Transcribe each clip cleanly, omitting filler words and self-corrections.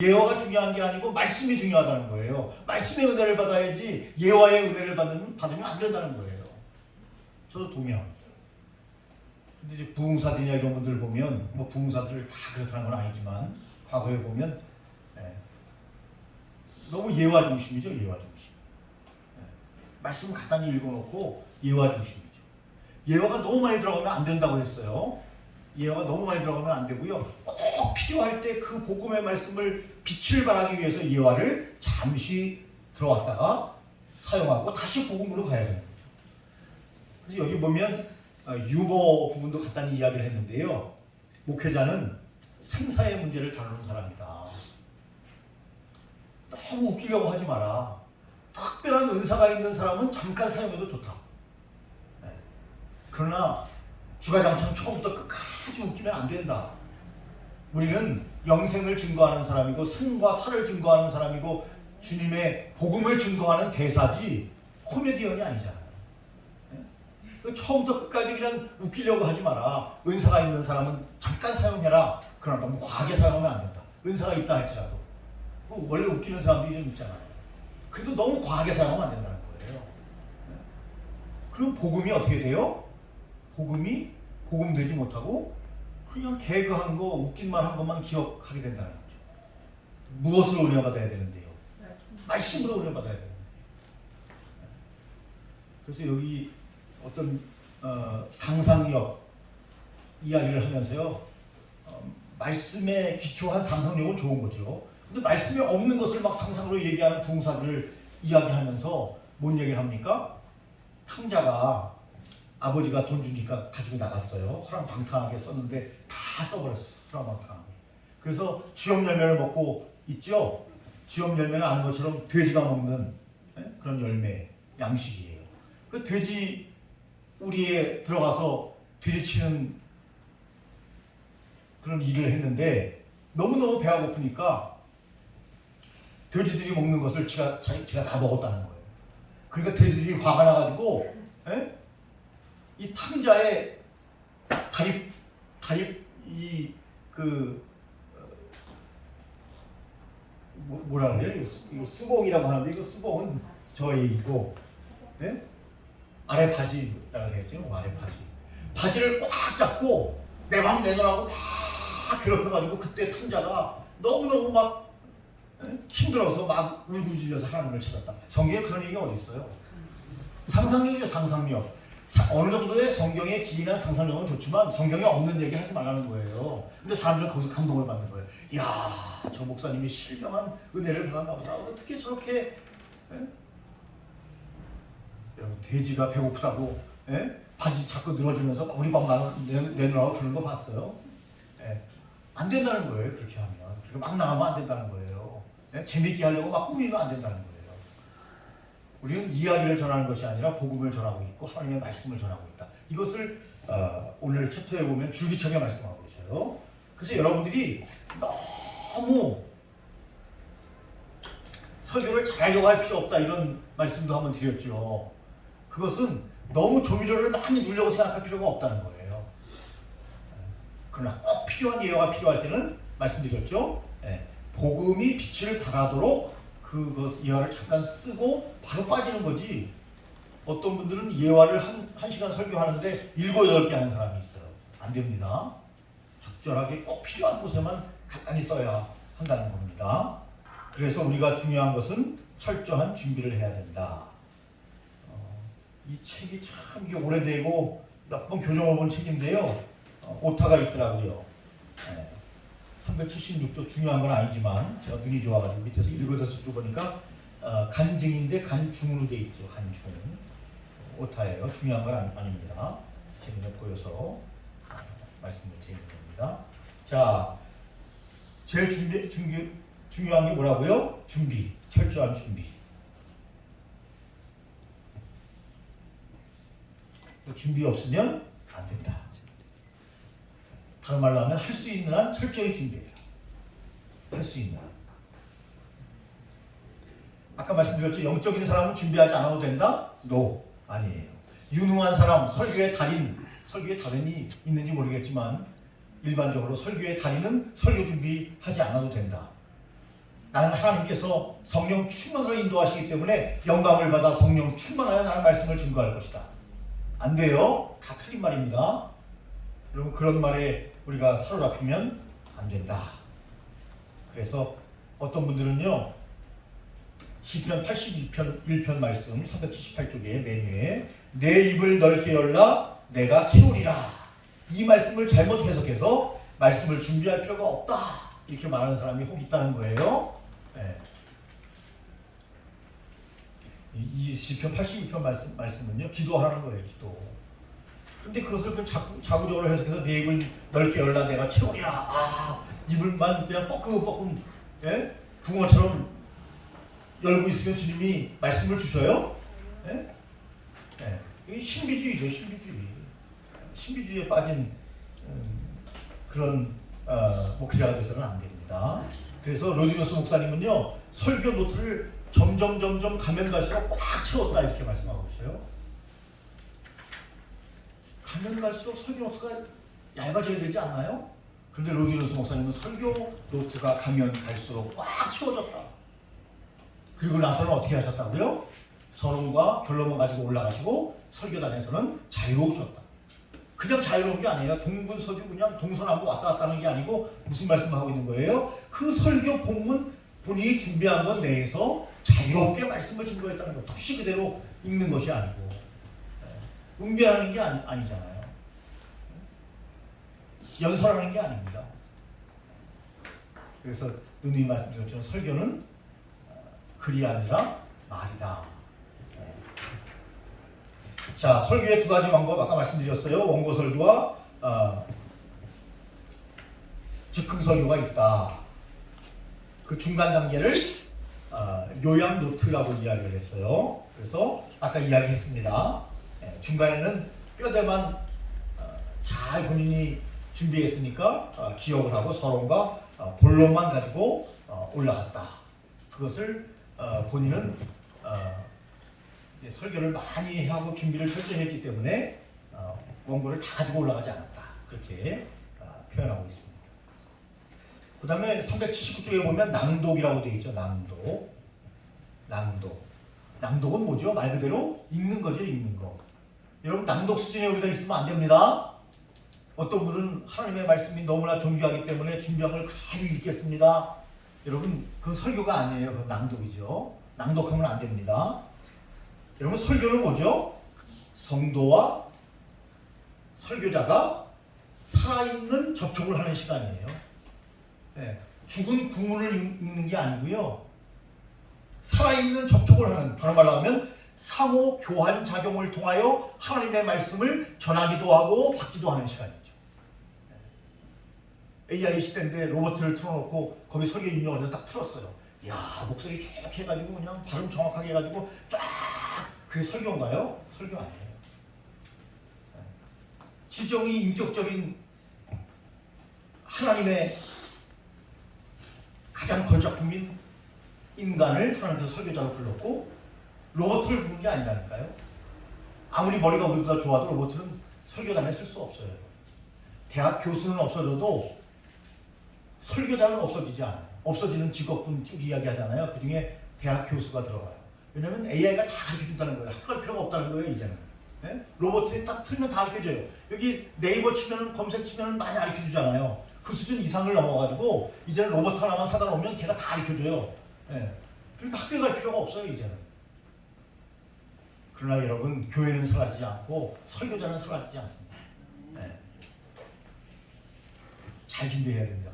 예화가 중요한 게 아니고 말씀이 중요하다는 거예요. 말씀의 은혜를 받아야지 예화의 은혜를 받으면 안 된다는 거예요. 저도 동의합니다. 근데 이제 부흥사들이나 이런 분들 보면 뭐 부흥사들 다 그렇다는 건 아니지만 과거에 보면 너무 예화 중심이죠. 예화 중심. 말씀 간단히 읽어놓고 예화 중심이죠. 예화가 너무 많이 들어가면 안 된다고 했어요. 예화가 너무 많이 들어가면 안 되고요. 꼭 필요할 때 그 복음의 말씀을 빛을 발하기 위해서 예화를 잠시 들어왔다가 사용하고 다시 복음으로 가야 되는 거죠. 그래서 여기 보면 유머 부분도 간단히 이야기를 했는데요. 목회자는 생사의 문제를 다루는 사람이다. 너무 웃기려고 하지 마라. 특별한 은사가 있는 사람은 잠깐 사용해도 좋다. 그러나 주가장창 처음부터 끝까지 웃기면 안 된다. 우리는 영생을 증거하는 사람이고 생과 살을 증거하는 사람이고 주님의 복음을 증거하는 대사지 코미디언이 아니잖아요. 처음부터 끝까지 그냥 웃기려고 하지 마라. 은사가 있는 사람은 잠깐 사용해라. 그러나 너무 과하게 사용하면 안 된다. 은사가 있다 할지라도 원래 웃기는 사람들이 좀 있잖아요. 그래도 너무 과하게 사용하면 안 된다는 거예요. 그럼 복음이 어떻게 돼요? 복음이 복음되지 못하고 그냥 개그한 거 웃긴 말 한 것만 기억하게 된다는 거죠. 무엇으로 은혜받아야 되는데요? 말씀으로 은혜받아야 되는데. 그래서 여기 어떤 상상력 이야기를 하면서요. 말씀에 기초한 상상력은 좋은 거죠. 근데 말씀에 없는 것을 막 상상으로 얘기하는 부흥사들을 이야기하면서 뭔 얘기를 합니까? 탕자가 아버지가 돈 주니까 가지고 나갔어요. 허랑방탕하게 썼는데 다 써버렸어. 허랑방탕하게. 그래서 쥐염열매를 먹고 있죠. 쥐염열매는 아는 것처럼 돼지가 먹는 그런 열매, 양식이에요. 그 돼지 우리에 들어가서 돼지치는 그런 일을 했는데 너무너무 배가 고프니까 돼지들이 먹는 것을 지가 다 먹었다는 거예요. 그러니까 돼지들이 화가 나가지고 이 탕자의 다리 뭐라 그래요? 이거 수봉이라고 하는데 이거 수봉은 저 얘기고 아래 바지라고 했죠. 아래 바지. 바지를 꽉 잡고 내 맘 내놓으라고 막 괴롭혀가지고 그때 탕자가 너무너무 막 힘들어서 막 울고짖어서 하나님을 찾았다. 성경에 그런 얘기가 어디 있어요? 상상력이죠. 상상력. 어느 정도의 성경에 기인한 상상력은 좋지만 성경에 없는 얘기 하지 말라는 거예요. 근데 사람들은 거기서 감동을 받는 거예요. 이야, 저 목사님이 신령한 은혜를 받았나 보다. 어떻게 저렇게 여러분 돼지가 배고프다고 바지 자꾸 늘어주면서 우리 밥 내놓으라고 그러는 거 봤어요? 안 된다는 거예요. 그렇게 하면. 그리고 막 나가면 안 된다는 거예요. 재밌게 하려고 막 꾸미면 안 된다는 거예요. 우리는 이야기를 전하는 것이 아니라 복음을 전하고 있고 하나님의 말씀을 전하고 있다. 이것을 오늘 챕터에 보면 줄기차게 말씀하고 계셔요. 그래서 여러분들이 너무 설교를 잘하려고 할 필요 없다 이런 말씀도 한번 드렸죠. 그것은 너무 조미료를 많이 주려고 생각할 필요가 없다는 거예요. 그러나 꼭 필요한 예화가 필요할 때는 말씀드렸죠. 복음이 빛을 발하도록 그 예화를 잠깐 쓰고 바로 빠지는 거지. 어떤 분들은 예화를 한 시간 설교하는데 7, 8개 하는 사람이 있어요. 안 됩니다. 적절하게 꼭 필요한 곳에만 간단히 써야 한다는 겁니다. 그래서 우리가 중요한 것은 철저한 준비를 해야 된다. 이 책이 참 이게 오래되고 몇 번 교정을 본 책인데요. 오타가 있더라고요. 376조 중요한 건 아니지만 제가 눈이 좋아가지고 밑에서 읽어서 쭉 보니까 간증인데 간중으로 돼 있죠. 간중. 오타예요. 중요한 건 아닙니다. 재미가 보여서 말씀을 드리는 겁니다. 자, 제일 중요한 게 뭐라고요? 준비. 철저한 준비. 준비 없으면 안 된다. 다른 말로 하면 할 수 있는 한 철저히 준비해라. 할 수 있는 한. 아까 말씀드렸죠. 영적인 사람은 준비하지 않아도 된다? No. 아니에요. 유능한 사람, 설교의 달인이 있는지 모르겠지만 일반적으로 설교의 달인은 설교 준비하지 않아도 된다. 나는 하나님께서 성령 충만으로 인도하시기 때문에 영감을 받아 성령 충만하여 나는 말씀을 증거할 것이다. 안 돼요. 다 틀린 말입니다. 여러분 그런 말에 우리가 사로잡히면 안 된다. 그래서 어떤 분들은요. 시편 82편 1편 말씀 378쪽에 메뉴에 내 입을 넓게 열라 내가 키우리라. 이 말씀을 잘못 해석해서 말씀을 준비할 필요가 없다. 이렇게 말하는 사람이 혹 있다는 거예요. 네. 이 시편 82편 말씀은요. 기도하라는 거예요. 기도. 근데 그것을 그 자구적으로 해석해서 내 입을 넓게 열라 내가 채우리라. 아, 입을만 그냥 뻐끔뻐끔 예? 붕어처럼 열고 있으면 주님이 말씀을 주셔요? 예? 예. 이게 신비주의죠. 신비주의에 빠진 그런 목회자가 돼서는 안 됩니다. 그래서 로디노스 목사님은요. 설교 노트를 점점 가면 갈수록 꽉 채웠다 이렇게 말씀하고 계세요. 가면 갈수록 설교 노트가 얇아져야 되지 않나요? 그런데 로디노스 목사님은 설교 노트가 가면 갈수록 꽉 채워졌다. 그리고 나서는 어떻게 하셨다고요? 서론과 결론만 가지고 올라가시고 설교단에서는 자유로우셨다. 그냥 자유로운 게 아니에요. 동분서주 그냥 동서남북 왔다 갔다 하는 게 아니고 무슨 말씀하고 있는 거예요? 그 설교 본문 본인이 준비한 것 내에서 자유롭게 말씀을 증거했다는 거. 툭시 그대로 읽는 것이 아니고 웅변하는 게 아니잖아요. 연설하는 게 아닙니다. 그래서 누누이 말씀드렸지만 설교는 글이 아니라 말이다. 자, 설교의 두 가지 방법 아까 말씀드렸어요. 원고 설교와 즉흥 설교가 있다. 그 중간 단계를 요약 노트라고 이야기를 했어요. 그래서 아까 이야기했습니다. 중간에는 뼈대만 잘 본인이 준비했으니까 기억을 하고 서론과 본론만 가지고 올라갔다. 그것을 본인은 이제 설교를 많이 하고 준비를 철저히 했기 때문에 원고를 다 가지고 올라가지 않았다. 그렇게 표현하고 있습니다. 그 다음에 379쪽에 보면 낭독이라고 되어 있죠. 낭독은 뭐죠? 말 그대로 읽는 거죠. 읽는 거. 여러분 낭독 수준에 우리가 있으면 안 됩니다. 어떤 분은 하나님의 말씀이 너무나 정교하기 때문에 준비한 걸 그대로 읽겠습니다. 여러분 그 설교가 아니에요. 그 낭독이죠. 낭독하면 안 됩니다. 여러분 설교는 뭐죠? 성도와 설교자가 살아있는 접촉을 하는 시간이에요. 네. 죽은 구문을 읽는 게 아니고요. 살아있는 접촉을 하는, 다른 말로 하면 상호 교환 작용을 통하여 하나님의 말씀을 전하기도 하고 받기도 하는 시간이죠. AI 시대인데 로봇을 틀어놓고 거기 설교 인용을 딱 틀었어요. 이야, 목소리 쭉 해가지고 그냥 발음 정확하게 해가지고 쫙 그게 설교인가요? 설교 아니에요. 지정이 인격적인 하나님의 가장 걸작품인 인간을 하나님께서 설교자로 불렀고 로봇을 부른 게 아니라니까요. 아무리 머리가 우리보다 좋아도 로봇은 설교단에 쓸 수 없어요. 대학 교수는 없어져도 설교자는 없어지지 않아요. 없어지는 직업군 쭉 이야기하잖아요. 그 중에 대학 교수가 들어가요. 왜냐면 AI가 다 가르쳐준다는 거예요. 학교 갈 필요가 없다는 거예요, 이제는. 네? 로봇에 딱 틀면 다 가르쳐줘요. 여기 네이버 치면 검색 치면 많이 가르쳐주잖아요. 그 수준 이상을 넘어가지고 이제는 로봇 하나만 사다 놓으면 걔가 다 가르쳐줘요. 네. 그러니까 학교에 갈 필요가 없어요, 이제는. 그러나 여러분, 교회는 사라지지 않고 설교자는 사라지지 않습니다. 네. 잘 준비해야 됩니다.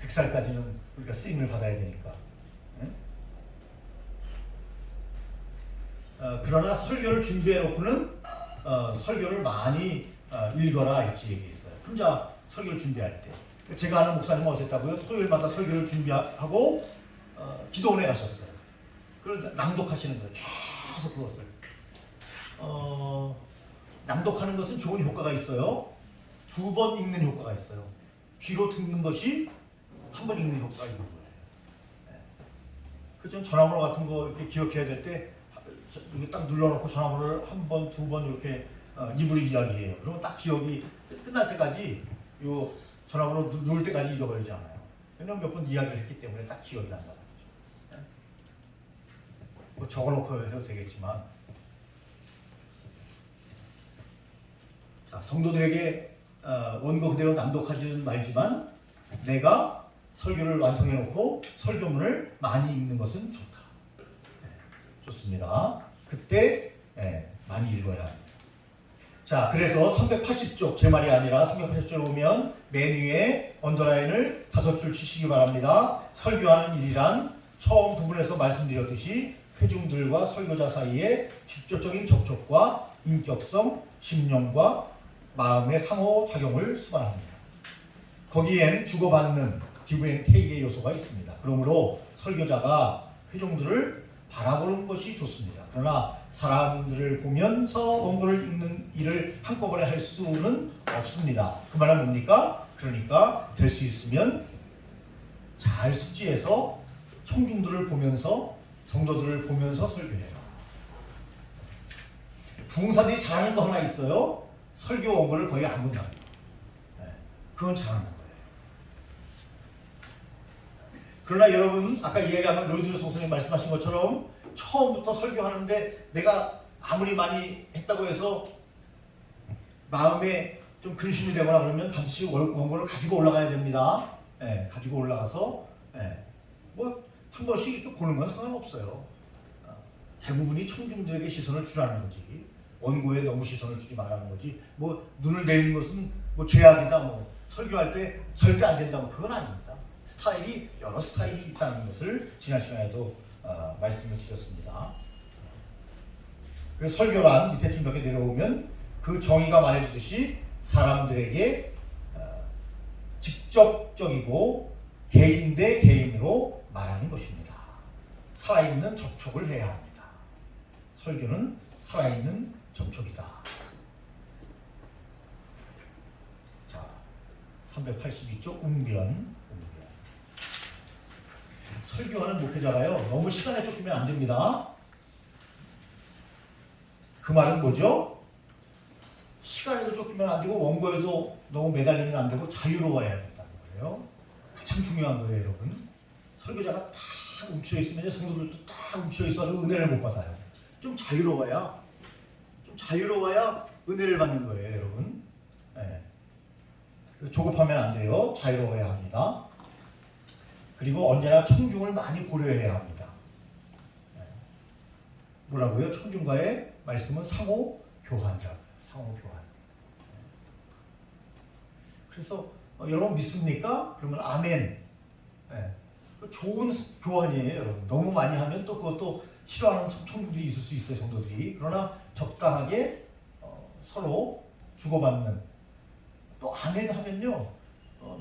그래서 100살까지는 우리가 쓰임을 받아야 되니까. 그러나 설교를 준비해놓고는 설교를 많이 읽어라 이렇게 얘기했어요. 혼자 설교를 준비할 때. 제가 아는 목사님은 어땠다고요? 토요일마다 설교를 준비하고 기도원에 가셨어요. 그걸 낭독하시는 거예요. 계속 그것을. 낭독하는 것은 좋은 효과가 있어요. 2번 읽는 효과가 있어요. 귀로 듣는 것이 한 번 읽는 효과가 있는 거예요. 그 좀 전화번호 같은 거 이렇게 기억해야 될 때 이렇게 딱 눌러놓고 전화번호를 한 번, 2번 이렇게 입으로 이야기해요. 그러면 딱 기억이 끝날 때까지 요 전화번호 누를 때까지 잊어버리지 않아요. 왜냐면 몇 번 이야기를 했기 때문에 딱 기억이 난다는 거죠. 뭐 적어놓고 해도 되겠지만, 자, 성도들에게 원고 그대로 낭독하지는 말지만 내가 설교를 완성해놓고 설교문을 많이 읽는 것은 좋다. 좋습니다. 그때 많이 읽어야 합니다. 자, 그래서 380쪽, 제 말이 아니라 380쪽에 보면 맨 위에 언더라인을 5줄 치시기 바랍니다. 설교하는 일이란 처음 부분에서 말씀드렸듯이 회중들과 설교자 사이의 직접적인 접촉과 인격성, 심령과 마음의 상호작용을 수반합니다. 거기엔 주고받는 기브앤테이크의 요소가 있습니다. 그러므로 설교자가 회중들을 바라보는 것이 좋습니다. 그러나 사람들을 보면서 원고를 읽는 일을 한꺼번에 할 수는 없습니다. 그 말은 뭡니까? 그러니까 될 수 있으면 잘 숙지해서 청중들을 보면서 성도들을 보면서 설교해라. 부흥사들이 잘하는 거 하나 있어요. 설교 원고를 거의 안 본다. 그건 잘하는 거예요. 그러나 여러분 아까 이야기한 로이드 성선생님 말씀하신 것처럼 처음부터 설교하는데 내가 아무리 많이 했다고 해서 마음에 좀 근심이 되거나 그러면 반드시 원고를 가지고 올라가야 됩니다. 가지고 올라가서 뭐 한 번씩 이렇게 보는 건 상관없어요. 대부분이 청중들에게 시선을 주라는 거지. 원고에 너무 시선을 주지 말라는 거지. 뭐 눈을 내리는 것은 뭐 죄악이다. 뭐 설교할 때 절대 안 된다. 뭐 그건 아닙니다. 스타일이 여러 스타일이 있다는 것을 지난 시간에도 말씀을 드렸습니다. 그 설교란 밑에 좀 몇 개 내려오면 그 정의가 말해주듯이 사람들에게 직접적이고 개인 대 개인으로 말하는 것입니다. 살아있는 접촉을 해야 합니다. 설교는 살아있는 접촉이다. 자, 382쪽 웅변. 설교하는 목회자가요, 너무 시간에 쫓기면 안 됩니다. 그 말은 뭐죠? 시간에도 쫓기면 안 되고 원고에도 너무 매달리면 안 되고 자유로워야 된다는 거예요. 가장 중요한 거예요, 여러분. 설교자가 딱 움츠려 있으면 성도들도 딱 움츠려 있어서 은혜를 못 받아요. 좀 자유로워야 은혜를 받는 거예요, 여러분. 조급하면 안 돼요. 자유로워야 합니다. 그리고 언제나 청중을 많이 고려해야 합니다. 뭐라고요? 청중과의 말씀은 상호 교환이라고요. 상호 교환. 그래서 여러분 믿습니까? 그러면 아멘. 좋은 교환이에요, 여러분. 너무 많이 하면 또 그것도 싫어하는 청중들이 있을 수 있어요, 성도들이. 그러나 적당하게 서로 주고받는. 또 아멘 하면요,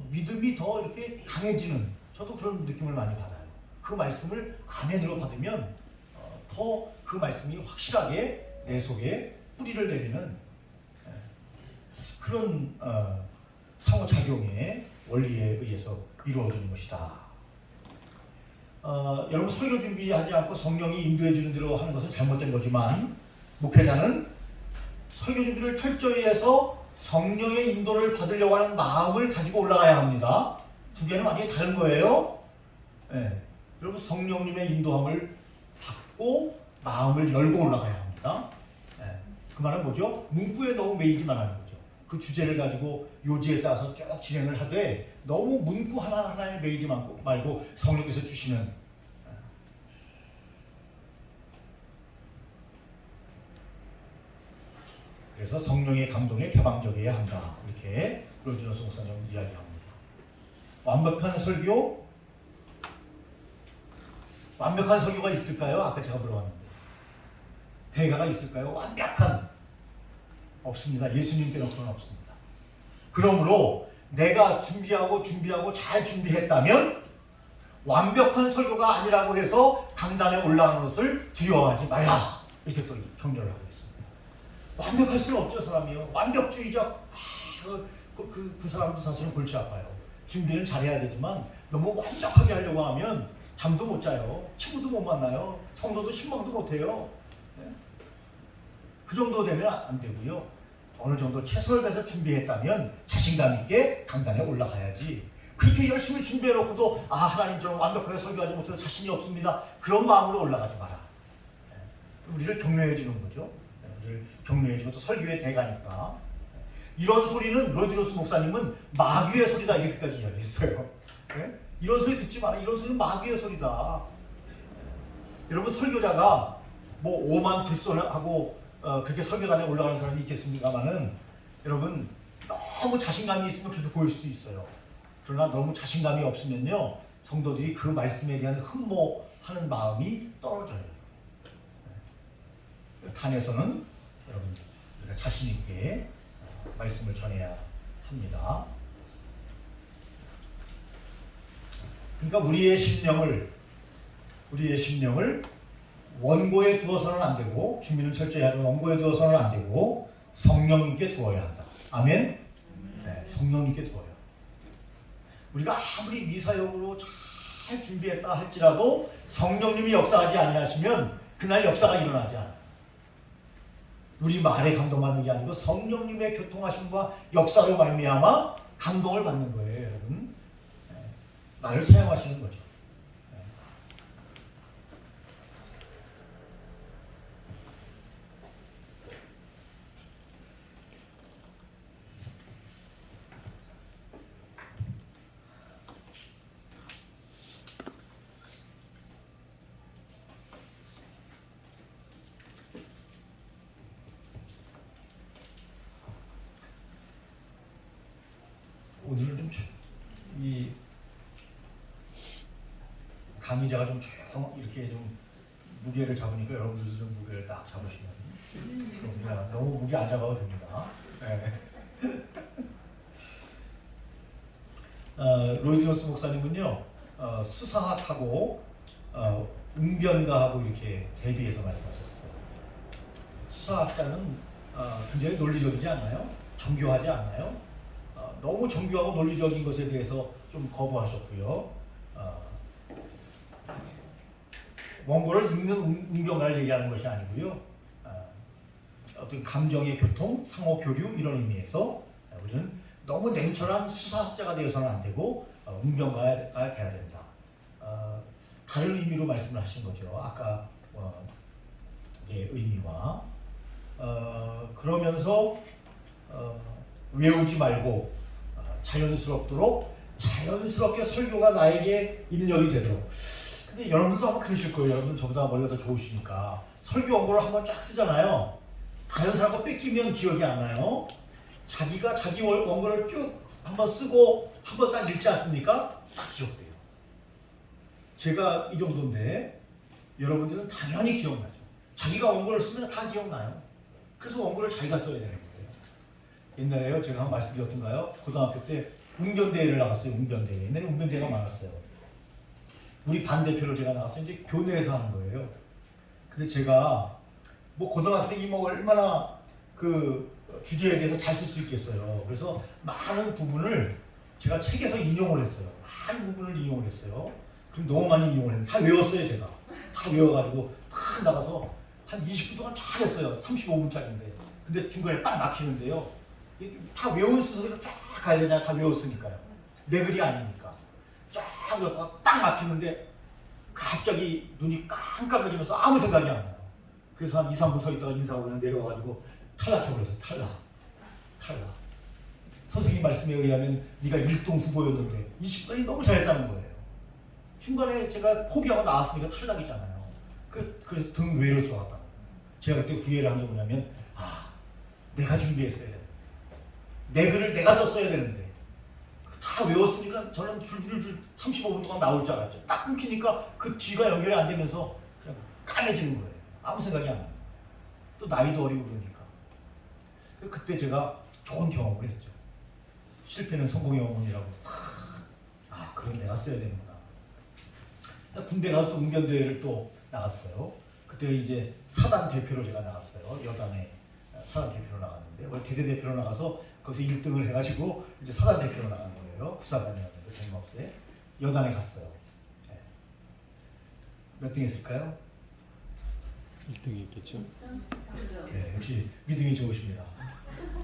믿음이 더 이렇게 강해지는. 저도 그런 느낌을 많이 받아요. 그 말씀을 아멘으로 받으면 더 그 말씀이 확실하게 내 속에 뿌리를 내리는 그런 상호작용의 원리에 의해서 이루어지는 것이다. 여러분 설교 준비하지 않고 성령이 인도해 주는 대로 하는 것은 잘못된 거지만 목회자는 설교 준비를 철저히 해서 성령의 인도를 받으려고 하는 마음을 가지고 올라가야 합니다. 두 개는 완전히 다른 거예요. 여러분 성령님의 인도함을 받고 마음을 열고 올라가야 합니다. 그 말은 뭐죠? 문구에 너무 매이지 말라는 거죠. 그 주제를 가지고 요지에 따라서 쭉 진행을 하되 너무 문구 하나하나에 매이지 말고 성령께서 주시는 그래서 성령의 감동에 개방적이어야 한다. 이렇게 로이드 목사님은 이야기합니다. 완벽한 설교가 있을까요? 아까 제가 물어봤는데 대가가 있을까요? 완벽한 없습니다. 예수님 빼놓고는 없습니다. 그러므로 내가 준비하고 잘 준비했다면 완벽한 설교가 아니라고 해서 강단에 올라가는 것을 두려워하지 말라. 이렇게 또 격려를 하고 있습니다. 완벽할 수는 없죠, 사람이요. 완벽주의자. 그 사람도 사실은 골치 아파요. 준비는 잘해야 되지만 너무 완벽하게 하려고 하면 잠도 못 자요. 친구도 못 만나요. 성도도 신방도 못 해요. 그 정도 되면 안 되고요. 어느 정도 최선을 다해서 준비했다면 자신감 있게 강단에 올라가야지. 그렇게 열심히 준비해놓고도 아 하나님 저는 완벽하게 설교하지 못해서 자신이 없습니다. 그런 마음으로 올라가지 마라. 우리를 격려해 주는 거죠. 우리를 격려해 주고 또 설교의 대가니까. 이런 소리는 로디로스 목사님은 마귀의 소리다 이렇게까지 이야기했어요. 네? 이런 소리 듣지 마라. 이런 소리는 마귀의 소리다. 여러분 설교자가 뭐 오만 불손하고 그렇게 설교단에 올라가는 사람이 있겠습니까마는 여러분 너무 자신감이 있으면 그렇게 보일 수도 있어요. 그러나 너무 자신감이 없으면요 성도들이 그 말씀에 대한 흠모하는 마음이 떨어져요. 단에서는 여러분 우리가 자신 있게 말씀을 전해야 합니다. 그러니까 우리의 심령을 원고에 두어서는 안 되고 준비는 철저히 하지만 원고에 두어서는 안 되고 성령님께 두어야 한다. 아멘? 네, 성령님께 두어요. 우리가 아무리 미사역으로 잘 준비했다 할지라도 성령님이 역사하지 아니하시면 그날 역사가 일어나지 않아요. 우리 말에 감동받는 게 아니고 성령님의 교통하심과 역사로 말미암아 감동을 받는 거예요, 여러분. 네, 나를 사용하시는 거죠. 오늘은 좀 이 강의자가 좀 이렇게 좀 무게를 잡으니까 여러분들도 좀 무게를 딱 잡으시면 너무 무게 안 잡아도 됩니다. 네. 로디노스 목사님은요 수사학하고 웅변가하고 이렇게 대비해서 말씀하셨어요. 수사학자는 굉장히 논리적이지 않나요? 정교하지 않나요? 너무 정교하고 논리적인 것에 대해서 좀 거부하셨고요. 원고를 읽는 웅변가를 얘기하는 것이 아니고요. 어떤 감정의 교통, 상호 교류 이런 의미에서 우리는 너무 냉철한 수사학자가 되어서는 안 되고 웅변가가 돼야 된다. 다른 의미로 말씀을 하신 거죠. 아까 의미와 그러면서 외우지 말고 자연스럽도록 자연스럽게 설교가 나에게 입력이 되도록. 근데 여러분들도 아마 그러실 거예요. 여러분 저보다 머리가 더 좋으시니까 설교 원고를 한번 쫙 쓰잖아요. 다른 사람 거 뺏기면 기억이 안 나요. 자기가 자기 원고를 쭉 한번 쓰고 한번 딱 읽지 않습니까? 딱 기억돼요. 제가 이 정도인데 여러분들은 당연히 기억나죠. 자기가 원고를 쓰면 다 기억나요. 그래서 원고를 자기가 써야 되는 거예요. 옛날에요 제가 한번 말씀드렸던가요? 고등학교 때 웅변대회를 나갔어요. 웅변대회. 옛날에 웅변대회가 많았어요. 우리 반 대표로 제가 나가서 이제 교내에서 하는 거예요. 근데 제가 뭐 고등학생이 뭐 얼마나 그 주제에 대해서 잘 쓸 수 있겠어요. 그래서 많은 부분을 제가 책에서 인용을 했어요. 많은 부분을 인용을 했어요. 그럼 너무 많이 인용을 했는데 다 외웠어요. 제가 다 외워가지고 다 나가서 한 20분 동안 잘 했어요. 35분짜리인데 근데 중간에 딱 막히는데요. 다 외운 순서대로 쫙 가야 되잖아요. 다 외웠으니까요. 내 글이 아니니까 쫙 외웠다가 딱 막히는데 갑자기 눈이 깜깜해지면서 아무 생각이 안 나요. 그래서 한 2, 3분 서 있다가 인사하고 그냥 내려와가지고 탈락해버렸어요. 탈락. 선생님 말씀에 의하면 네가 1등 후보였는데 20분이 너무 잘했다는 거예요. 중간에 제가 포기하고 나왔으니까 탈락이잖아요. 그래서 등 외로 들어갔다는 거예요. 제가 그때 후회를 한 게 뭐냐면 내가 준비했어야 돼. 내 글을 내가 썼어야 되는데 다 외웠으니까 저는 줄줄줄 35분 동안 나올 줄 알았죠. 딱 끊기니까 그 뒤가 연결이 안 되면서 그냥 까매지는 거예요. 아무 생각이 안 나요. 또 나이도 어리고 그러니까. 그때 제가 좋은 경험을 했죠. 실패는 성공의 어머니라고. 그럼 내가 써야 되는구나. 군대 가서 또 웅변대회를 또 나갔어요. 그때는 이제 사단 대표로 제가 나갔어요. 여단에 사단 대표로 나갔는데 원래 대대 대표로 나가서 거기서 1등을 해가지고 이제 사단 대표로 나간 거예요. 구사단이었는데 전임업대 여단에 갔어요. 네. 몇 등 했을까요? 1등이 있겠죠. 네, 역시 믿음이 좋으십니다.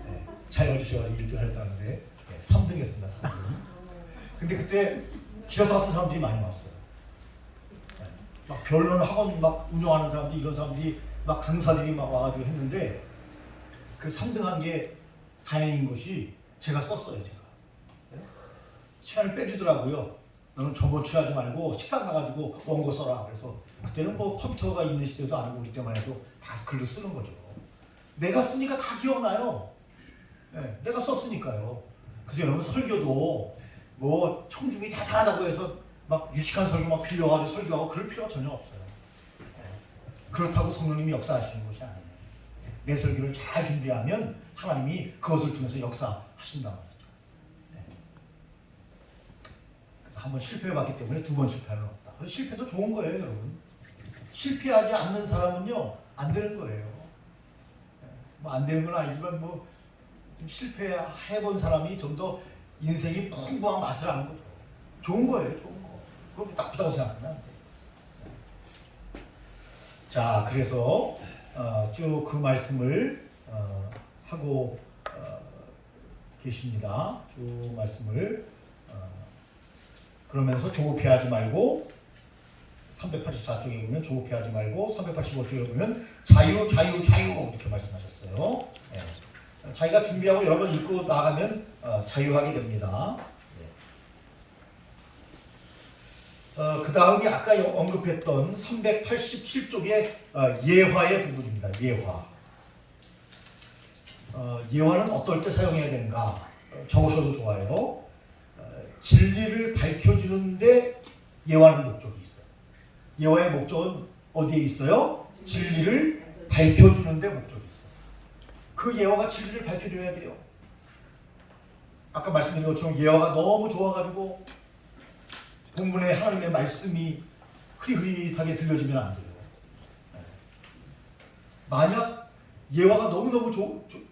네, 잘 봐주셔가지고 1등 했다는데 3등 했습니다. 3등. 근데 그때 기라사 같은 사람들이 많이 왔어요. 막 변론 학원 막 운영하는 사람들이, 이런 사람들이 막 강사들이 막 와가지고 했는데 그 3등한 게 다행인 것이 제가 썼어요. 제가 시간을 빼주더라고요. 너는 정보 취하지 말고 식당 가가지고 원고 써라. 그래서 그때는 뭐 컴퓨터가 있는 시대도 아니고 우리 때만 해도 다 글로 쓰는 거죠. 내가 쓰니까 다 기억나요. 네, 내가 썼으니까요. 그래서 여러분 설교도 뭐 청중이 다 잘하다고 해서 막 유식한 설교 막 빌려가지고 설교하고 그럴 필요가 전혀 없어요. 네. 그렇다고 성령님이 역사하시는 것이 아니에요. 내 설교를 잘 준비하면 하나님이 그것을 통해서 역사하신단 말이죠. 네. 그래서 한번 실패해봤기 때문에 두 번 실패하는 없다. 실패도 좋은 거예요, 여러분. 실패하지 않는 사람은요 안 되는 거예요. 네. 뭐 안 되는 건 아니지만 뭐 실패해본 사람이 좀 더 인생이 풍부한 맛을 아는 거죠. 좋은 거예요, 좋은 거. 그럼 나쁘다고 생각하면 안 돼요. 자, 그래서 쭉 그 말씀을 하고 계십니다. 쭉 말씀을 그러면서 조급해하지 말고 384쪽에 보면 조급해하지 말고 385쪽에 보면 자유 자유 자유 이렇게 말씀하셨어요. 네. 자기가 준비하고 여러 번 읽고 나가면 자유하게 됩니다. 네. 그 다음이 아까 언급했던 387쪽의 예화의 부분입니다. 예화. 예화는 어떨 때 사용해야 되는가? 적으셔도 좋아요. 진리를 밝혀주는데 예화는 목적이 있어요. 예화의 목적은 어디에 있어요? 진리를 밝혀주는데 목적이 있어요. 그 예화가 진리를 밝혀줘야 돼요. 아까 말씀드린 것처럼 예화가 너무 좋아가지고 본문에 하나님의 말씀이 흐릿흐릿하게 들려지면 안 돼요. 만약 예화가 너무너무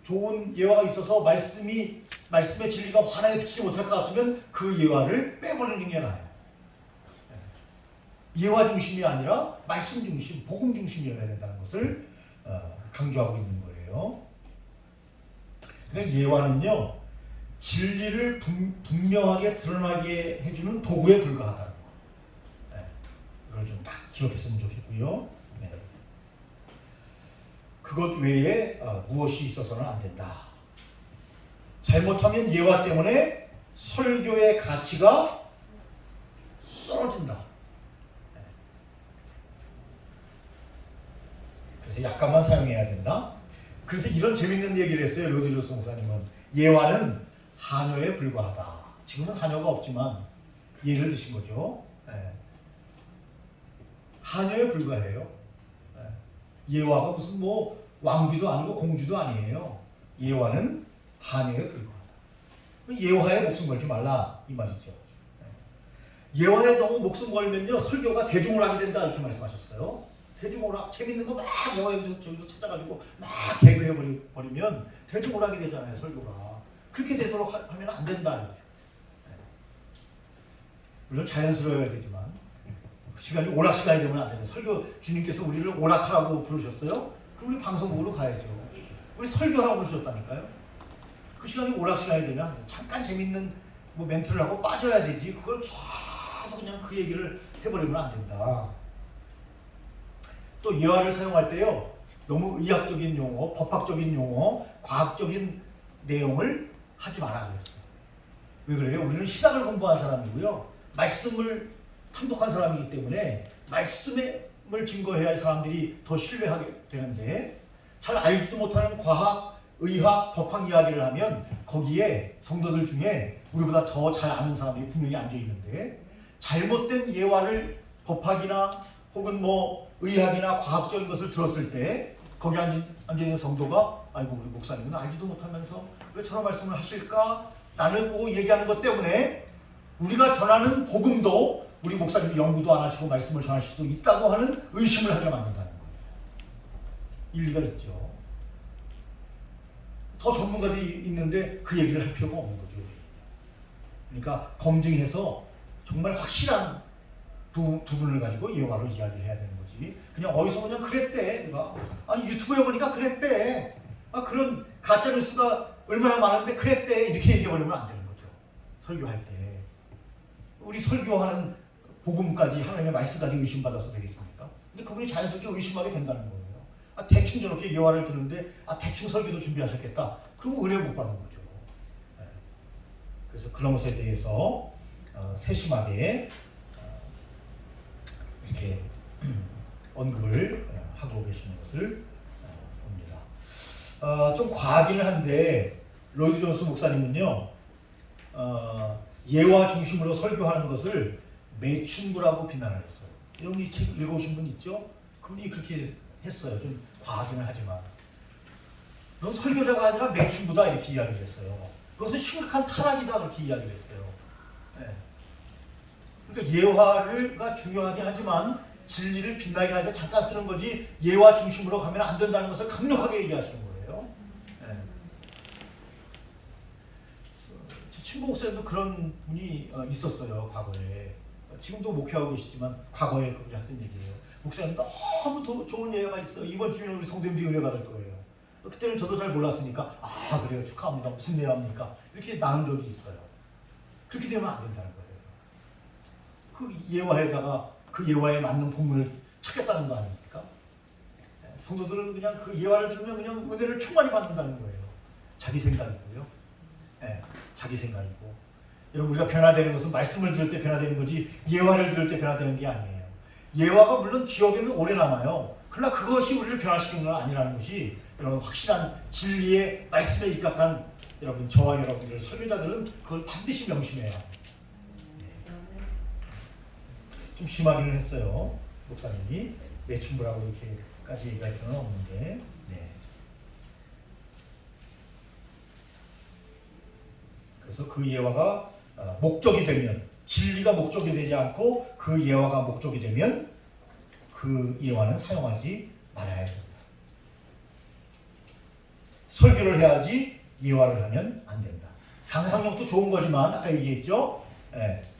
좋은 예화가 있어서 말씀의 진리가 환하게 비치지 못할 것 같으면 그 예화를 빼버리는 게 나아요. 예화 중심이 아니라 말씀 중심, 복음 중심이어야 된다는 것을 강조하고 있는 거예요. 그러니까 예화는요, 진리를 분명하게 드러나게 해주는 도구에 불과하다는 거. 네. 이걸 좀 딱 기억했으면 좋겠고요. 네. 그것 외에 무엇이 있어서는 안 된다. 잘못하면 예화 때문에 설교의 가치가 떨어진다. 네. 그래서 약간만 사용해야 된다. 그래서 이런 재밌는 얘기를 했어요. 로드조스 목사님은. 예화는 한여에 불과하다. 지금은 한여가 없지만 예를 드신 거죠. 네. 한여에 불과해요. 네. 예화가 무슨 뭐 왕비도 아니고 공주도 아니에요. 예화는 한여에 불과하다. 예화에 목숨 걸지 말라 이 말이죠. 네. 예화에 너무 목숨 걸면요 설교가 대중오락이 된다 이렇게 말씀하셨어요. 대중오락 재밌는 거 막 영화 여기서 저기서 찾아가지고 막 개그해버리면 대중오락이 되잖아요 설교가. 그렇게 되도록 하면 안 된다는 거죠. 물론 자연스러워야 되지만 시간이 오락 시간이 되면 안 돼요. 설교 주님께서 우리를 오락하라고 부르셨어요? 그럼 우리 방송국으로 가야죠. 우리 설교라고 부르셨다니까요. 그 시간이 오락 시간이 되면 안 돼요. 잠깐 재밌는 뭐 멘트를 하고 빠져야 되지. 그걸 계속 그냥 그 얘기를 해버리면 안 된다. 또 예화를 사용할 때요. 너무 의학적인 용어, 법학적인 용어, 과학적인 내용을 하지 마라 그랬어요. 왜 그래요? 우리는 신학을 공부한 사람이고요. 말씀을 탐독한 사람이기 때문에 말씀을 증거해야 할 사람들이 더 신뢰하게 되는데 잘 알지도 못하는 과학, 의학, 법학 이야기를 하면 거기에 성도들 중에 우리보다 더 잘 아는 사람들이 분명히 앉아 있는데 잘못된 예화를 법학이나 혹은 뭐 의학이나 과학적인 것을 들었을 때 거기 앉아있는 성도가 아이고 우리 목사님은 알지도 못하면서 왜 저런 말씀을 하실까? 라는 보고 얘기하는 것 때문에 우리가 전하는 복음도 우리 목사님이 연구도 안 하시고 말씀을 전할 수도 있다고 하는 의심을 하게 만든다는 거예요. 일리가 있죠. 더 전문가들이 있는데 그 얘기를 할 필요가 없는 거죠. 그러니까 검증해서 정말 확실한 부분을 가지고 예화로 이야기를 해야 되는 거지. 그냥 어디서 그냥 그랬대. 내가 아니 유튜브에 보니까 그랬대. 그런 가짜 뉴스가 얼마나 많은데 그랬대. 이렇게 얘기해버리면 안 되는 거죠. 설교할 때. 우리 설교하는 복음까지 하나님의 말씀까지 의심받아서 되겠습니까? 근데 그분이 자연스럽게 의심하게 된다는 거예요. 대충 저렇게 예화를 듣는데 대충 설교도 준비하셨겠다. 그러면 은혜 못 받는 거죠. 네. 그래서 그런 것에 대해서 세심하게 이렇게 언급을 하고 계시는 것을 봅니다. 좀 과하기는 한데 로이드 존스 목사님은요, 예화 중심으로 설교하는 것을 매춘부라고 비난을 했어요. 여러분 이 책 읽어보신 분 있죠? 그분이 그렇게 했어요. 좀 과하기는 하지만. 넌 설교자가 아니라 매춘부다 이렇게 이야기를 했어요. 그것은 심각한 타락이다 그렇게 이야기를 했어요. 네. 그러니까 예화가 중요하긴 하지만 진리를 빛나게 할 때 잠깐 쓰는 거지 예화 중심으로 가면 안 된다는 것을 강력하게 얘기하시는 거예요. 네. 친구 목사님도 그런 분이 있었어요. 과거에. 지금도 목회하고 계시지만 과거에 그분이 하던 얘기예요. 목사님 너무 좋은 예화가 있어요. 이번 주에는 우리 성도님들이 은혜 받을 거예요. 그때는 저도 잘 몰랐으니까 그래요 축하합니다. 무슨 예화입니까? 이렇게 나눈 적이 있어요. 그렇게 되면 안 된다는 거예요. 그 예화에다가 그 예화에 맞는 본문을 찾겠다는 거 아닙니까? 성도들은 그냥 그 예화를 들으면 그냥 은혜를 충만히 받는다는 거예요. 자기 생각이고요. 자기 생각이고. 여러분 우리가 변화되는 것은 말씀을 들을 때 변화되는 거지 예화를 들을 때 변화되는 게 아니에요. 예화가 물론 기억에는 오래 남아요. 그러나 그것이 우리를 변화시키는 건 아니라는 것이 여러분 확실한 진리의 말씀에 입각한 여러분 저와 여러분들 설교자들은 그걸 반드시 명심해야 합니다. 좀 심하기는 했어요. 목사님이 매춘부라고 이렇게까지 얘기할 필요는 없는데. 네. 그래서 그 예화가 목적이 되면 진리가 목적이 되지 않고 그 예화가 목적이 되면 그 예화는 사용하지 말아야 됩니다. 설교를 해야지 예화를 하면 안 된다. 상상력도 좋은 거지만 아까 얘기했죠.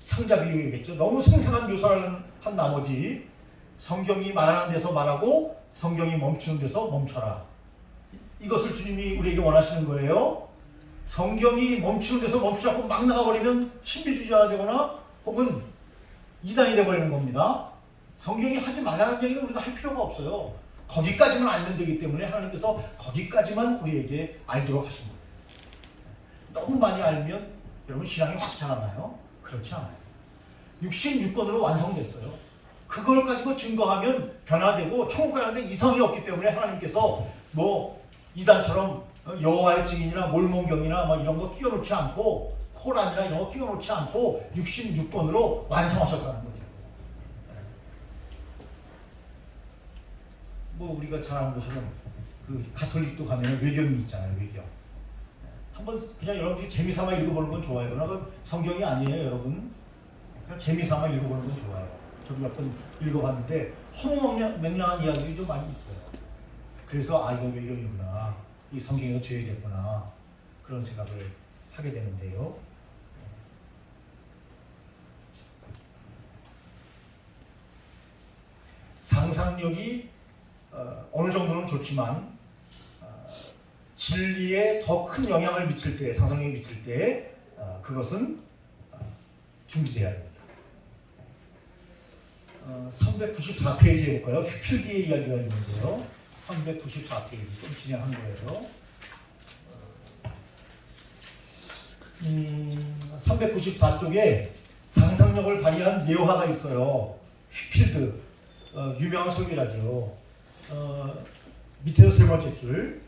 탕자 비유 얘기했죠. 너무 생생한 묘사를 한 나머지 성경이 말하는 데서 말하고 성경이 멈추는 데서 멈춰라. 이것을 주님이 우리에게 원하시는 거예요. 성경이 멈추는 데서 멈추지 않고 막 나가버리면 신비주의자가 되거나 혹은 이단이 되어버리는 겁니다. 성경이 하지 말라는 얘기는 우리가 할 필요가 없어요. 거기까지만 알면 되기 때문에 하나님께서 거기까지만 우리에게 알도록 하신 거예요. 너무 많이 알면 여러분 신앙이 확 자라나요? 그렇지 않아요. 66권으로 완성됐어요. 그걸 가지고 증거하면 변화되고 천국 가는데 이성이 없기 때문에 하나님께서 이단처럼 여호와의 증인이나 몰몬경이나 이런 거 끼워놓지 않고 코란이나 이런 거 끼워놓지 않고 66권으로 완성하셨다는 거죠. 우리가 잘 아는 것처럼 그 가톨릭도 가면 외경이 있잖아요. 외경. 한번 그냥 여러분들이 재미삼아 읽어보는 건 좋아요. 그러나 그 성경이 아니에요, 여러분. 그냥 재미삼아 읽어보는 건 좋아요. 저도 몇 번 읽어봤는데 허무맹랑한 이야기들이 좀 많이 있어요. 그래서 이거 외경이구나. 이 성경이 어찌해야 됐구나. 그런 생각을 하게 되는데요. 상상력이 어느 정도는 좋지만 진리에 더 큰 영향을 미칠 때, 상상력이 미칠 때 그것은 중지돼야 됩니다. 394페이지에 볼까요? 휘필기의 이야기가 있는데요. 394페이지 좀 진행한 거예요. 394쪽에 상상력을 발휘한 예화가 있어요. 휘필드 유명한 설교자죠. 밑에서 세 번째 줄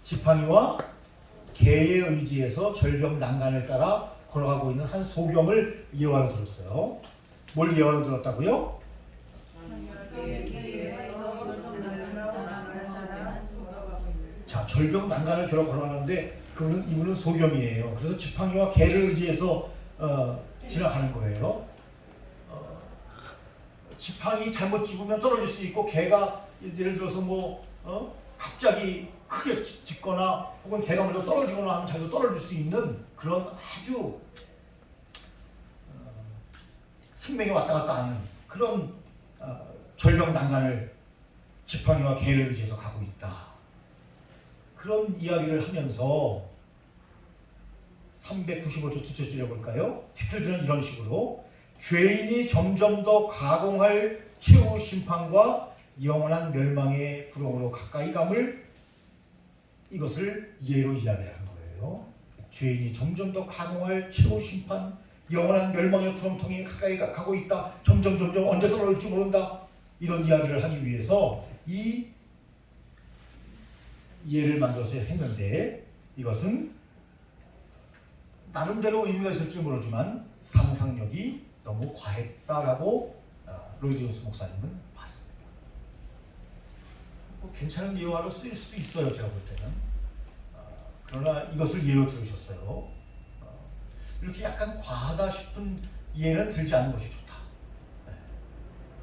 지팡이와 개의 의지에서 절벽 난간을 따라 걸어가고 있는 한 소경을 예화로 들었어요. 뭘 예화로 들었다고요? 자, 절벽 난간을 걸어가는데 이분은 소경이에요. 그래서 지팡이와 개를 의지해서 지나가는 거예요. 지팡이 잘못 집으면 떨어질 수 있고 개가 예를 들어서 갑자기 크게 짖거나 혹은 개가 먼저 떨어지거나 하면 자기도 떨어질 수 있는 그런 아주 생명이 왔다 갔다 하는 그런 절벽 난간을 지팡이와 개를 의지해서 가고 있다. 그런 이야기를 하면서 395조 두 째 줄에 볼까요? 히필드는 이런 식으로 죄인이 점점 더 가공할 최후 심판과 영원한 멸망의 부름으로 가까이 감을 이것을 예로 이야기를 하는 거예요. 죄인이 점점 더 가공할 최후 심판, 영원한 멸망의 구렁텅이에 가까이 가고 있다. 점점 언제 떨어질지 모른다. 이런 이야기를 하기 위해서 이 예를 만들어서 했는데 이것은 나름대로 의미가 있을지 모르지만 상상력이 너무 과했다라고 로이드 존스 목사님은 봤습니다. 뭐 괜찮은 예화로 쓰일 수도 있어요. 제가 볼 때는. 그러나 이것을 예로 들으셨어요. 이렇게 약간 과하다 싶은 예는 들지 않는 것이 좋다.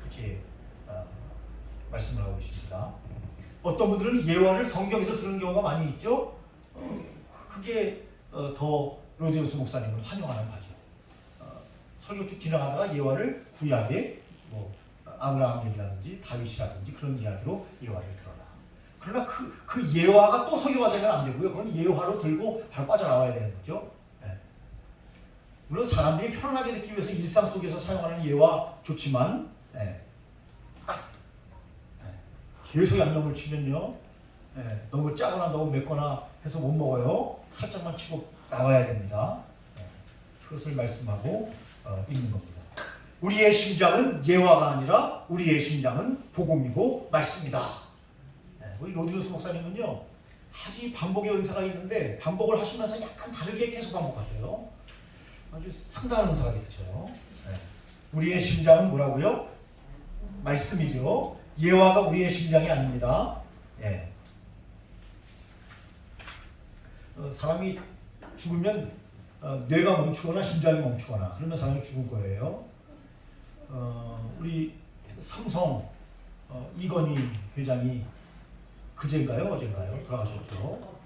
그렇게 말씀을 하고 있습니다. 어떤 분들은 예화를 성경에서 들은 경우가 많이 있죠. 그게 더 로이드 존스 목사님을 환영하는 바죠. 설교 쭉 지나가다가 예화를 구약의 뭐 아브라함 얘기라든지 다윗이라든지 그런 이야기로 예화를 들어라. 그러나 그 예화가 또 설교가 되면 안 되고요. 그건 예화로 들고 바로 빠져나와야 되는 거죠. 물론 사람들이 편안하게 듣기 위해서 일상 속에서 사용하는 예화 좋지만 계속 양념을 치면요 너무 짜거나 너무 맵거나 해서 못 먹어요. 살짝만 치고 나와야 됩니다. 그것을 말씀하고 있는 겁니다. 우리의 심장은 예화가 아니라 우리의 심장은 복음이고 말씀이다. 우리 로이드 존스 목사님은요 아주 반복의 은사가 있는데 반복을 하시면서 약간 다르게 계속 반복하셔요. 아주 상당한 은사가 있으셔요. 우리의 심장은 뭐라고요? 말씀이죠. 예화가 우리의 심장이 아닙니다. 사람이 죽으면 뇌가 멈추거나 심장이 멈추거나 그러면 사람이 죽을 거예요. 우리 삼성 이건희 회장이 그제인가요? 어제인가요? 돌아가셨죠?